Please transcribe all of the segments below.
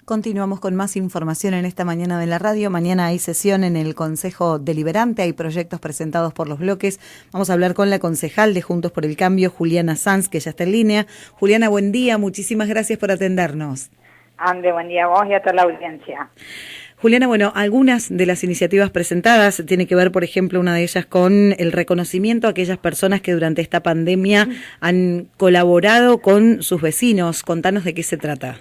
Continuamos con más información en esta mañana de la radio. Mañana hay sesión en el Consejo Deliberante, hay proyectos presentados por los bloques. Vamos a hablar con la concejal de Juntos por el Cambio, Juliana Sanz, que ya está en línea. Juliana, buen día, muchísimas gracias por atendernos. Ande, buen día a vos y a toda la audiencia. Juliana, bueno, algunas de las iniciativas presentadas tiene que ver, por ejemplo, una de ellas con el reconocimiento a aquellas personas que durante esta pandemia han colaborado con sus vecinos. Contanos de qué se trata.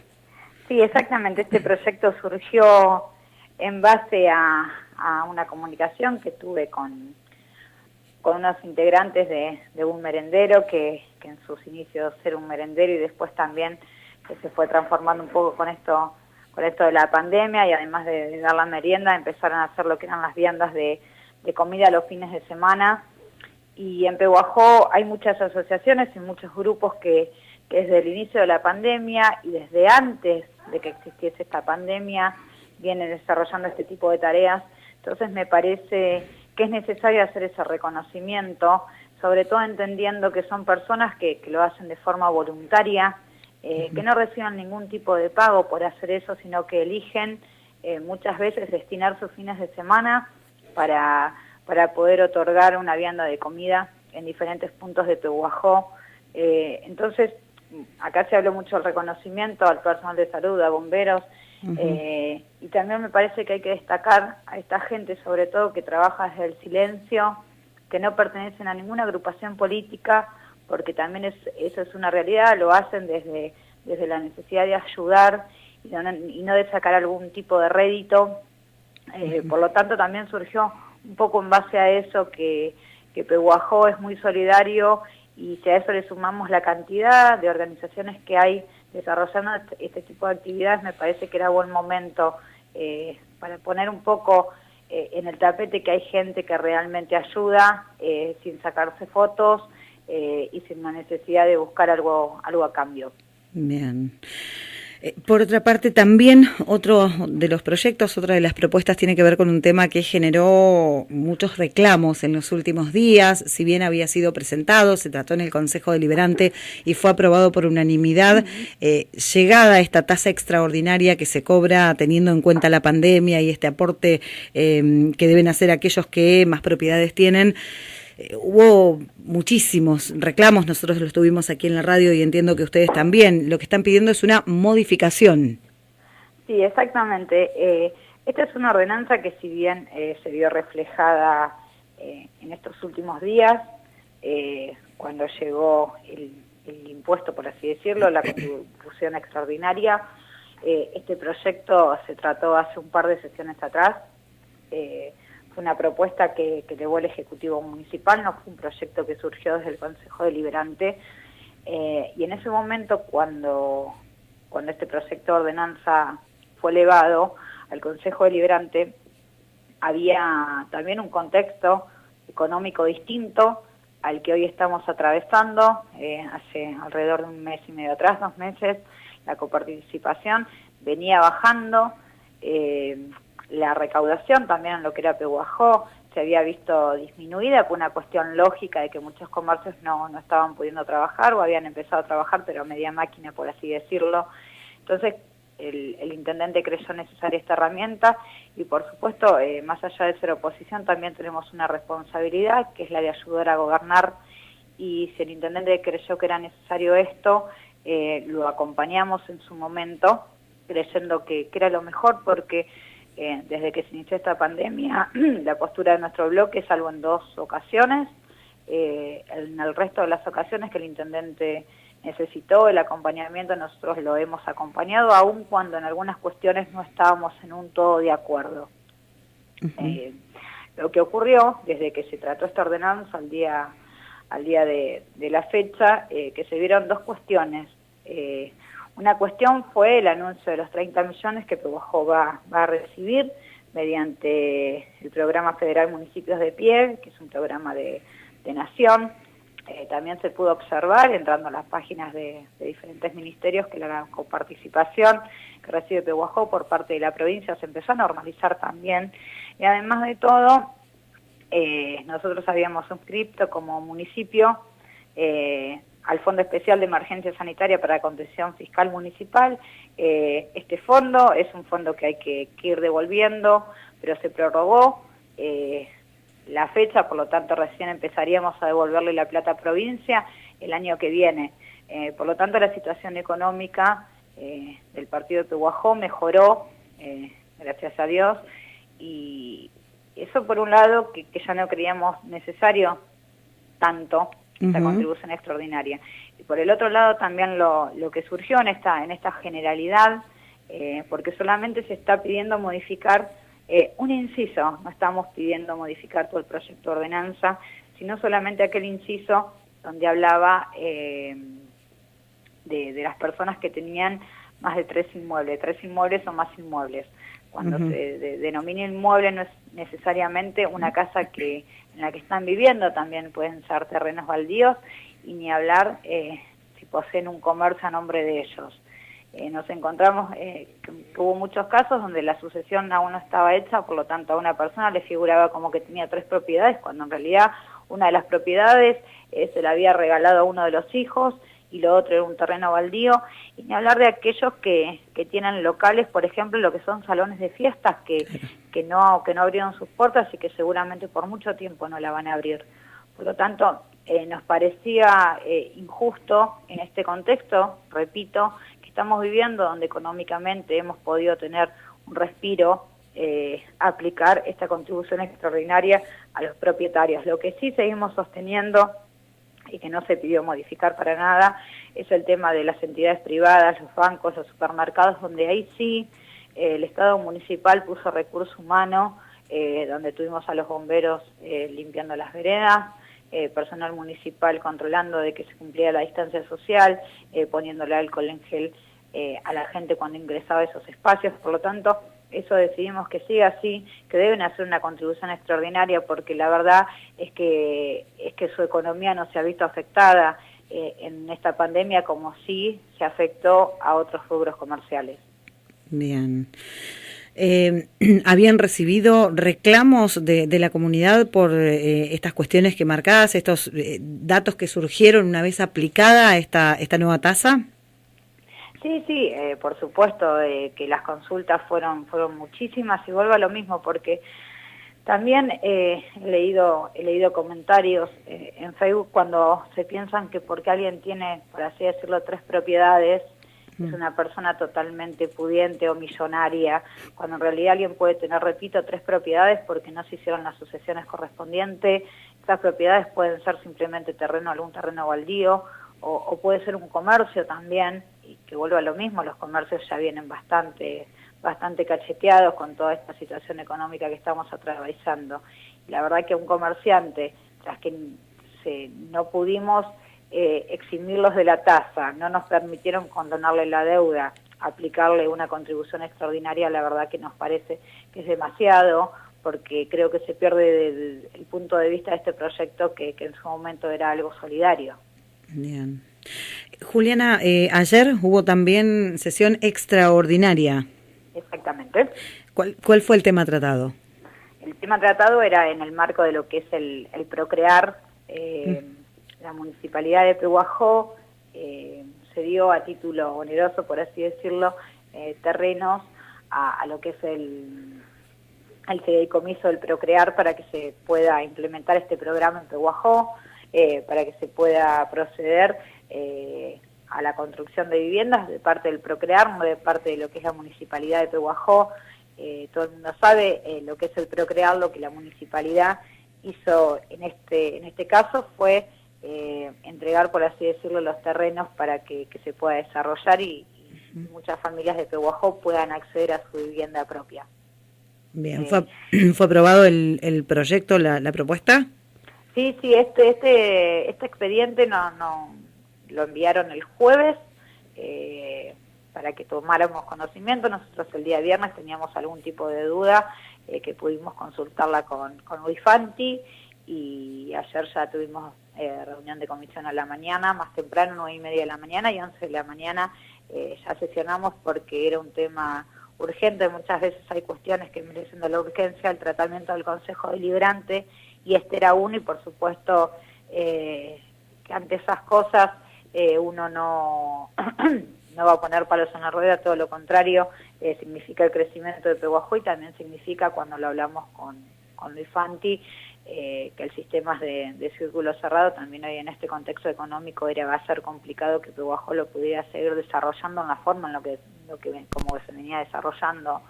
Sí, exactamente. Este proyecto surgió en base a una comunicación que tuve con unos integrantes de un merendero que en sus inicios era un merendero y después también que se fue transformando un poco con esto de la pandemia, y además de dar la merienda empezaron a hacer lo que eran las viandas de comida los fines de semana. Y en Pehuajó hay muchas asociaciones y muchos grupos que desde el inicio de la pandemia y desde antes de que existiese esta pandemia vienen desarrollando este tipo de tareas. Entonces me parece que es necesario hacer ese reconocimiento, sobre todo entendiendo que son personas que lo hacen de forma voluntaria, que no reciban ningún tipo de pago por hacer eso, sino que eligen muchas veces destinar sus fines de semana para poder otorgar una vianda de comida en diferentes puntos de Pehuajó. Entonces, acá se habló mucho del reconocimiento al personal de salud, a bomberos, y también me parece que hay que destacar a esta gente, sobre todo que trabaja desde el silencio, que no pertenecen a ninguna agrupación política, porque también eso es una realidad, lo hacen desde la necesidad de ayudar y no de sacar algún tipo de rédito. Por lo tanto, también surgió un poco en base a eso que Pehuajó es muy solidario, y si a eso le sumamos la cantidad de organizaciones que hay desarrollando este tipo de actividades, me parece que era buen momento para poner un poco en el tapete que hay gente que realmente ayuda sin sacarse fotos y sin la necesidad de buscar algo a cambio. Bien. Por otra parte, también otro de los proyectos, otra de las propuestas tiene que ver con un tema que generó muchos reclamos en los últimos días. Si bien había sido presentado, se trató en el Consejo Deliberante y fue aprobado por unanimidad, llegada esta tasa extraordinaria que se cobra teniendo en cuenta la pandemia y este aporte que deben hacer aquellos que más propiedades tienen. Hubo muchísimos reclamos, nosotros los tuvimos aquí en la radio y entiendo que ustedes también. Lo que están pidiendo es una modificación. Sí, exactamente. Esta es una ordenanza que si bien se vio reflejada en estos últimos días, cuando llegó el impuesto, por así decirlo, la contribución extraordinaria, este proyecto se trató hace un par de sesiones atrás. Fue una propuesta que elevó el Ejecutivo Municipal, no fue un proyecto que surgió desde el Consejo Deliberante, y en ese momento cuando este proyecto de ordenanza fue elevado al Consejo Deliberante, había también un contexto económico distinto al que hoy estamos atravesando. Hace alrededor de un mes y medio atrás, 2 meses, la coparticipación venía bajando, la recaudación también en lo que era Pehuajó se había visto disminuida por una cuestión lógica de que muchos comercios no estaban pudiendo trabajar o habían empezado a trabajar pero a media máquina, por así decirlo. Entonces el intendente creyó necesaria esta herramienta y por supuesto, más allá de ser oposición, también tenemos una responsabilidad que es la de ayudar a gobernar, y si el intendente creyó que era necesario esto, lo acompañamos en su momento creyendo que era lo mejor, porque desde que se inició esta pandemia, la postura de nuestro bloque, salvo en 2 ocasiones, en el resto de las ocasiones que el intendente necesitó el acompañamiento, nosotros lo hemos acompañado, aun cuando en algunas cuestiones no estábamos en un todo de acuerdo. Lo que ocurrió desde que se trató esta ordenanza al día de la fecha, que se vieron 2 cuestiones. Una cuestión fue el anuncio de los 30 millones que Pehuajó va a recibir mediante el Programa Federal Municipios de Pie, que es un programa de nación. También se pudo observar, entrando a las páginas de diferentes ministerios, que la coparticipación que recibe Pehuajó por parte de la provincia se empezó a normalizar también. Y además de todo, nosotros habíamos suscrito como municipio al Fondo Especial de Emergencia Sanitaria para Contención Fiscal Municipal. Este fondo es un fondo que hay que ir devolviendo, pero se prorrogó la fecha, por lo tanto recién empezaríamos a devolverle la plata a provincia el año que viene. Por lo tanto, la situación económica del partido de Pehuajó mejoró, gracias a Dios, y eso por un lado, que ya no creíamos necesario tanto esta contribución extraordinaria. Y por el otro lado también lo que surgió en esta generalidad, porque solamente se está pidiendo modificar un inciso, no estamos pidiendo modificar todo el proyecto de ordenanza, sino solamente aquel inciso donde hablaba de las personas que tenían más de 3 inmuebles o más inmuebles. Cuando se denomina inmueble no es necesariamente una casa en la que están viviendo, también pueden ser terrenos baldíos, y ni hablar si poseen un comercio a nombre de ellos. Nos encontramos que hubo muchos casos donde la sucesión aún no estaba hecha, por lo tanto a una persona le figuraba como que tenía 3 propiedades, cuando en realidad una de las propiedades se la había regalado a uno de los hijos, y lo otro era un terreno baldío, y ni hablar de aquellos que tienen locales, por ejemplo, lo que son salones de fiestas, que no abrieron sus puertas y que seguramente por mucho tiempo no la van a abrir. Por lo tanto, nos parecía injusto en este contexto, repito, que estamos viviendo, donde económicamente hemos podido tener un respiro, aplicar esta contribución extraordinaria a los propietarios. Lo que sí seguimos sosteniendo y que no se pidió modificar para nada, es el tema de las entidades privadas, los bancos, los supermercados, donde ahí sí el Estado municipal puso recurso humano, donde tuvimos a los bomberos limpiando las veredas, personal municipal controlando de que se cumpliera la distancia social, poniéndole alcohol en gel a la gente cuando ingresaba a esos espacios. Por lo tanto, eso decidimos que siga así, que deben hacer una contribución extraordinaria, porque la verdad es que su economía no se ha visto afectada en esta pandemia como sí se afectó a otros rubros comerciales. Bien. ¿Habían recibido reclamos de la comunidad por estas cuestiones que marcás, estos datos que surgieron una vez aplicada esta nueva tasa? Sí, por supuesto que las consultas fueron muchísimas, y vuelvo a lo mismo, porque también he leído comentarios en Facebook cuando se piensan que porque alguien tiene, por así decirlo, 3 propiedades, es una persona totalmente pudiente o millonaria, cuando en realidad alguien puede tener, repito, 3 propiedades porque no se hicieron las sucesiones correspondientes. Estas propiedades pueden ser simplemente algún terreno baldío, o puede ser un comercio también, y que vuelvo a lo mismo, los comercios ya vienen bastante cacheteados con toda esta situación económica que estamos atravesando. Y la verdad que un comerciante, tras que no pudimos eximirlos de la tasa, no nos permitieron condonarle la deuda, aplicarle una contribución extraordinaria, la verdad que nos parece que es demasiado, porque creo que se pierde el punto de vista de este proyecto que en su momento era algo solidario. Bien. Juliana, ayer hubo también sesión extraordinaria. Exactamente. ¿Cuál fue el tema tratado? El tema tratado era en el marco de lo que es el Procrear. La Municipalidad de Pehuajó se dio a título oneroso, por así decirlo, terrenos a lo que es el fideicomiso del Procrear, para que se pueda implementar este programa en Pehuajó, para que se pueda proceder a la construcción de viviendas de parte del Procrear, no de parte de lo que es la Municipalidad de Pehuajó. Todo el mundo sabe lo que es el Procrear. Lo que la Municipalidad hizo en este caso fue entregar, por así decirlo, los terrenos para que se pueda desarrollar y muchas familias de Pehuajó puedan acceder a su vivienda propia. Bien, ¿fue aprobado el proyecto, la propuesta? Sí, este expediente no lo enviaron el jueves para que tomáramos conocimiento. Nosotros el día viernes teníamos algún tipo de duda que pudimos consultarla con Wifanti, y ayer ya tuvimos reunión de comisión a la mañana, más temprano, 9:30 de la mañana, y 11 de la mañana ya sesionamos, porque era un tema urgente. Muchas veces hay cuestiones que merecen de la urgencia, el tratamiento del Consejo Deliberante, y este era uno, y por supuesto que ante esas cosas uno no, no va a poner palos en la rueda, todo lo contrario, significa el crecimiento de Pehuajó y también significa, cuando lo hablamos con Luis Fanti, que el sistema de círculo cerrado también hoy en este contexto económico va a ser complicado que Pehuajó lo pudiera seguir desarrollando en la forma en lo que como se venía desarrollando.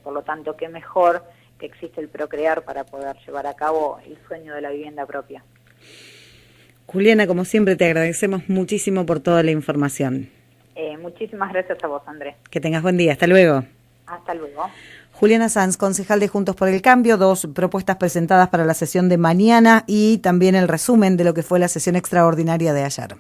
Por lo tanto, qué mejor que existe el procrear para poder llevar a cabo el sueño de la vivienda propia. Juliana, como siempre, te agradecemos muchísimo por toda la información. Muchísimas gracias a vos, Andrés. Que tengas buen día. Hasta luego. Hasta luego. Juliana Sanz, concejal de Juntos por el Cambio, 2 propuestas presentadas para la sesión de mañana y también el resumen de lo que fue la sesión extraordinaria de ayer.